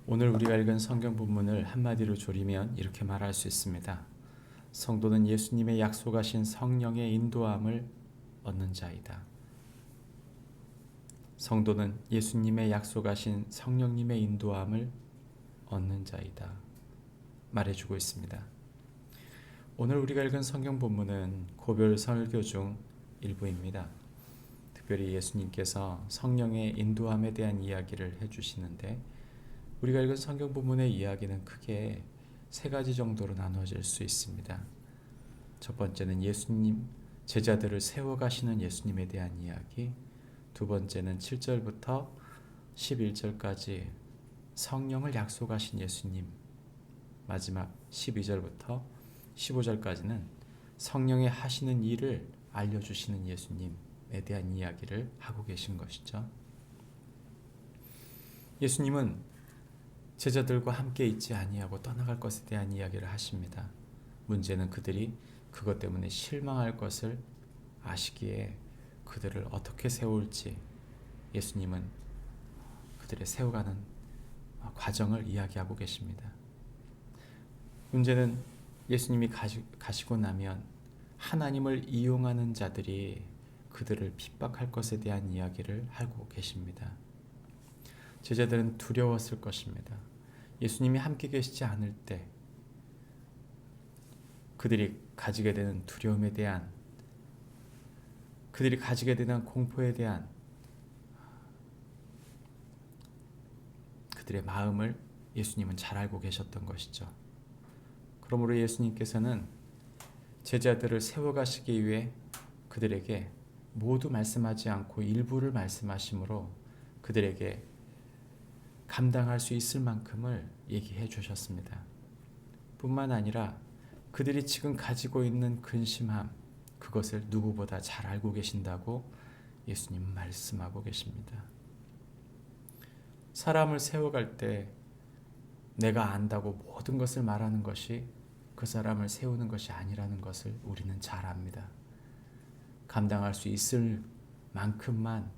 오늘 우리가 읽은 성경 본문을 한마디로 조리면 이렇게 말할 수 있습니다. 성도는 예수님의 약속하신 성령의 인도함을 얻는 자이다. 성도는 예수님의 약속하신 성령님의 인도함을 얻는 자이다. 말해주고 있습니다. 오늘 우리가 읽은 성경 본문은 고별 설교 중 일부입니다. 특별히 예수님께서 성령의 인도함에 대한 이야기를 해주시는데 우리가 읽은 성경 본문의 이야기는 크게 세 가지 정도로 나누어질 수 있습니다. 첫 번째는 예수님 제자들을 세워가시는 예수님에 대한 이야기, 두 번째는 7절부터 11절까지 성령을 약속하신 예수님, 마지막 12절부터 15절까지는 성령의 하시는 일을 알려주시는 예수님에 대한 이야기를 하고 계신 것이죠. 예수님은 제자들과 함께 있지 아니하고 떠나갈 것에 대한 이야기를 하십니다. 문제는 그들이 그것 때문에 실망할 것을 아시기에 그들을 어떻게 세울지 예수님은 그들의 세워가는 과정을 이야기하고 계십니다. 문제는 예수님이 가시고 나면 하나님을 이용하는 자들이 그들을 핍박할 것에 대한 이야기를 하고 계십니다. 제자들은 두려웠을 것입니다. 예수님이 함께 계시지 않을 때 그들이 가지게 되는 두려움에 대한, 그들이 가지게 되는 공포에 대한 그들의 마음을 예수님은 잘 알고 계셨던 것이죠. 그러므로 예수님께서는 제자들을 세워가시기 위해 그들에게 모두 말씀하지 않고 일부를 말씀하심으로 그들에게 감당할 수 있을 만큼을 얘기해 주셨습니다. 뿐만 아니라 그들이 지금 가지고 있는 근심함, 그것을 누구보다 잘 알고 계신다고 예수님은 말씀하고 계십니다. 사람을 세워갈 때 내가 안다고 모든 것을 말하는 것이 그 사람을 세우는 것이 아니라는 것을 우리는 잘 압니다. 감당할 수 있을 만큼만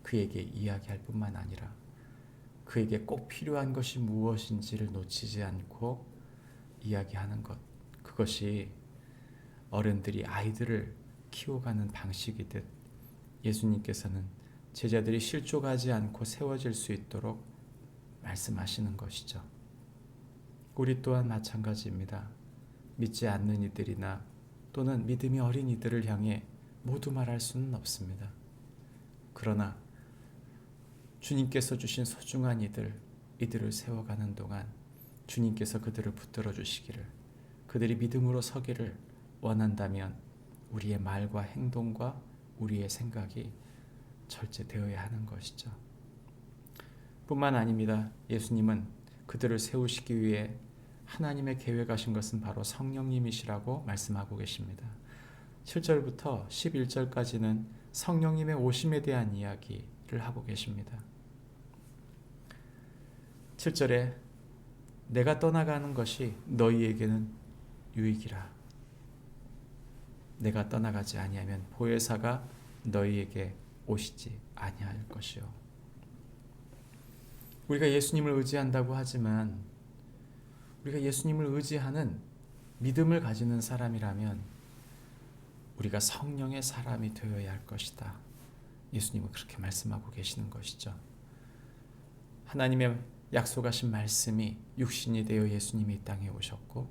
그에게 이야기할 뿐만 아니라 그에게 꼭 필요한 것이 무엇인지를 놓치지 않고 이야기하는 것, 그것이 어른들이 아이들을 키워가는 방식이듯 예수님께서는 제자들이 실족하지 않고 세워질 수 있도록 말씀하시는 것이죠. 우리 또한 마찬가지입니다. 믿지 않는 이들이나 또는 믿음이 어린 이들을 향해 모두 말할 수는 없습니다. 그러나 주님께서 주신 소중한 이들을 세워가는 동안 주님께서 그들을 붙들어 주시기를, 그들이 믿음으로 서기를 원한다면 우리의 말과 행동과 우리의 생각이 절제되어야 하는 것이죠. 뿐만 아닙니다. 예수님은 그들을 세우시기 위해 하나님의 계획하신 것은 바로 성령님이시라고 말씀하고 계십니다. 7절부터 11절까지는 성령님의 오심에 대한 이야기를 하고 계십니다. 7절에 내가 떠나가는 것이 너희에게는 유익이라. 내가 떠나가지 아니하면 보혜사가 너희에게 오시지 아니할 것이요. 우리가 예수님을 의지한다고 하지만 우리가 예수님을 의지하는 믿음을 가지는 사람이라면 우리가 성령의 사람이 되어야 할 것이다. 예수님은 그렇게 말씀하고 계시는 것이죠. 하나님의 약속하신 말씀이 육신이 되어 예수님이 이 땅에 오셨고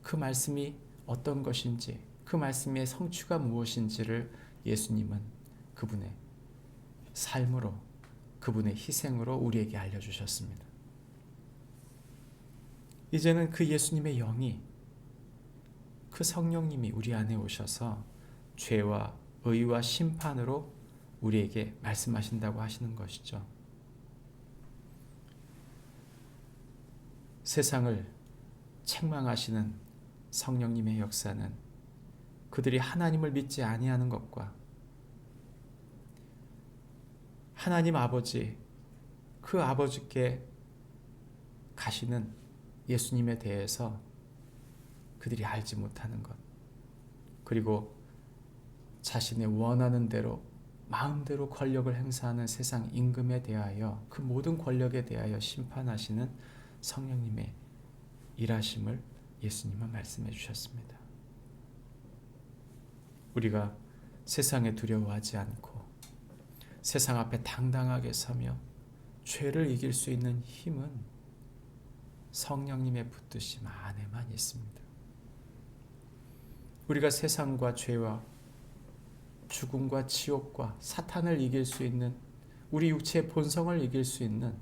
그 말씀이 어떤 것인지, 그 말씀의 성취가 무엇인지를 예수님은 그분의 삶으로, 그분의 희생으로 우리에게 알려주셨습니다. 이제는 그 예수님의 영이, 그 성령님이 우리 안에 오셔서 죄와 의와 심판으로 우리에게 말씀하신다고 하시는 것이죠. 세상을 책망하시는 성령님의 역사는 그들이 하나님을 믿지 아니하는 것과 하나님 아버지, 그 아버지께 가시는 예수님에 대해서 그들이 알지 못하는 것, 그리고 자신의 원하는 대로 마음대로 권력을 행사하는 세상 임금에 대하여 그 모든 권력에 대하여 심판하시는 성령님의 일하심을 예수님은 말씀해 주셨습니다. 우리가 세상에 두려워하지 않고 세상 앞에 당당하게 서며 죄를 이길 수 있는 힘은 성령님의 붙드심 안에만 있습니다. 우리가 세상과 죄와 죽음과 지옥과 사탄을 이길 수 있는, 우리 육체의 본성을 이길 수 있는,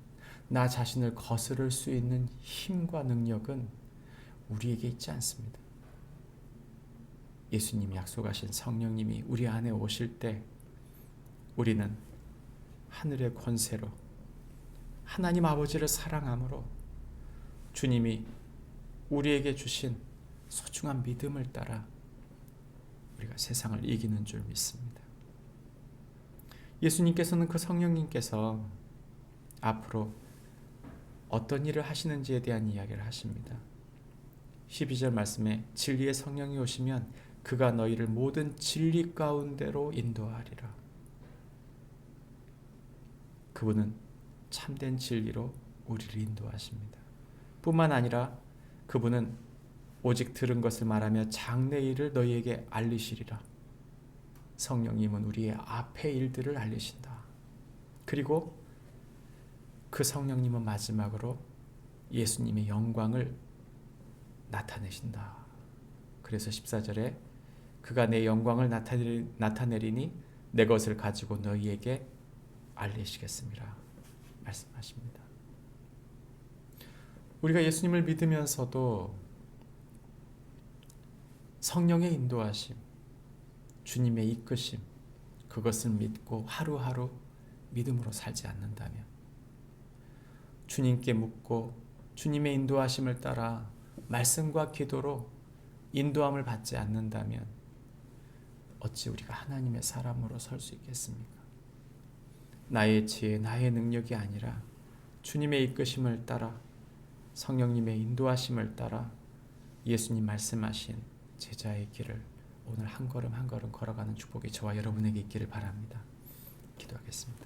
나 자신을 거스를 수 있는 힘과 능력은 우리에게 있지 않습니다. 예수님이 약속하신 성령님이 우리 안에 오실 때 우리는 하늘의 권세로 하나님 아버지를 사랑함으로 주님이 우리에게 주신 소중한 믿음을 따라 우리가 세상을 이기는 줄 믿습니다. 예수님께서는 그 성령님께서 앞으로 어떤 일을 하시는지에 대한 이야기를 하십니다. 12절 말씀에 진리의 성령이 오시면 그가 너희를 모든 진리 가운데로 인도하리라. 그분은 참된 진리로 우리를 인도하십니다. 뿐만 아니라 그분은 오직 들은 것을 말하며 장래 일을 너희에게 알리시리라. 성령님은 우리의 앞의 일들을 알리신다. 그리고 그 성령님은 마지막으로 예수님의 영광을 나타내신다. 그래서 14절에 그가 내 영광을 나타내리니 내 것을 가지고 너희에게 알리시겠습니다. 말씀하십니다. 우리가 예수님을 믿으면서도 성령의 인도하심, 주님의 이끄심, 그것을 믿고 하루하루 믿음으로 살지 않는다면, 주님께 묻고 주님의 인도하심을 따라 말씀과 기도로 인도함을 받지 않는다면 어찌 우리가 하나님의 사람으로 설 수 있겠습니까? 나의 지혜, 나의 능력이 아니라 주님의 이끄심을 따라 성령님의 인도하심을 따라 예수님 말씀하신 제자의 길을 오늘 한 걸음 한 걸음 걸어가는 축복이 저와 여러분에게 있기를 바랍니다. 기도하겠습니다.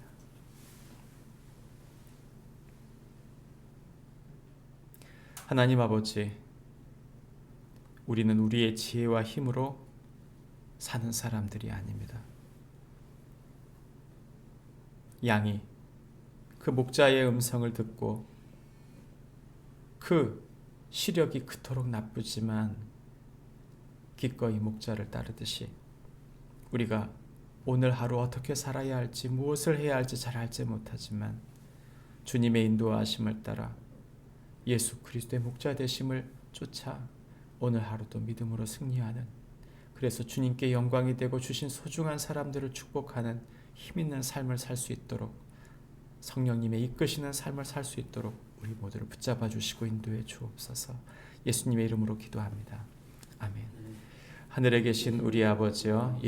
하나님 아버지, 우리는 우리의 지혜와 힘으로 사는 사람들이 아닙니다. 양이 그 목자의 음성을 듣고 그 시력이 그토록 나쁘지만 기꺼이 목자를 따르듯이 우리가 오늘 하루 어떻게 살아야 할지, 무엇을 해야 할지 잘 알지 못하지만 주님의 인도하심을 따라 예수 그리스도의 목자 되심을 쫓아 오늘 하루도 믿음으로 승리하는, 그래서 주님께 영광이 되고 주신 소중한 사람들을 축복하는 힘있는 삶을 살 수 있도록, 성령님의 이끄시는 삶을 살 수 있도록 우리 모두를 붙잡아 주시고 인도해 주옵소서. 예수님의 이름으로 기도합니다. 아멘. 하늘에 계신 우리 아버지여,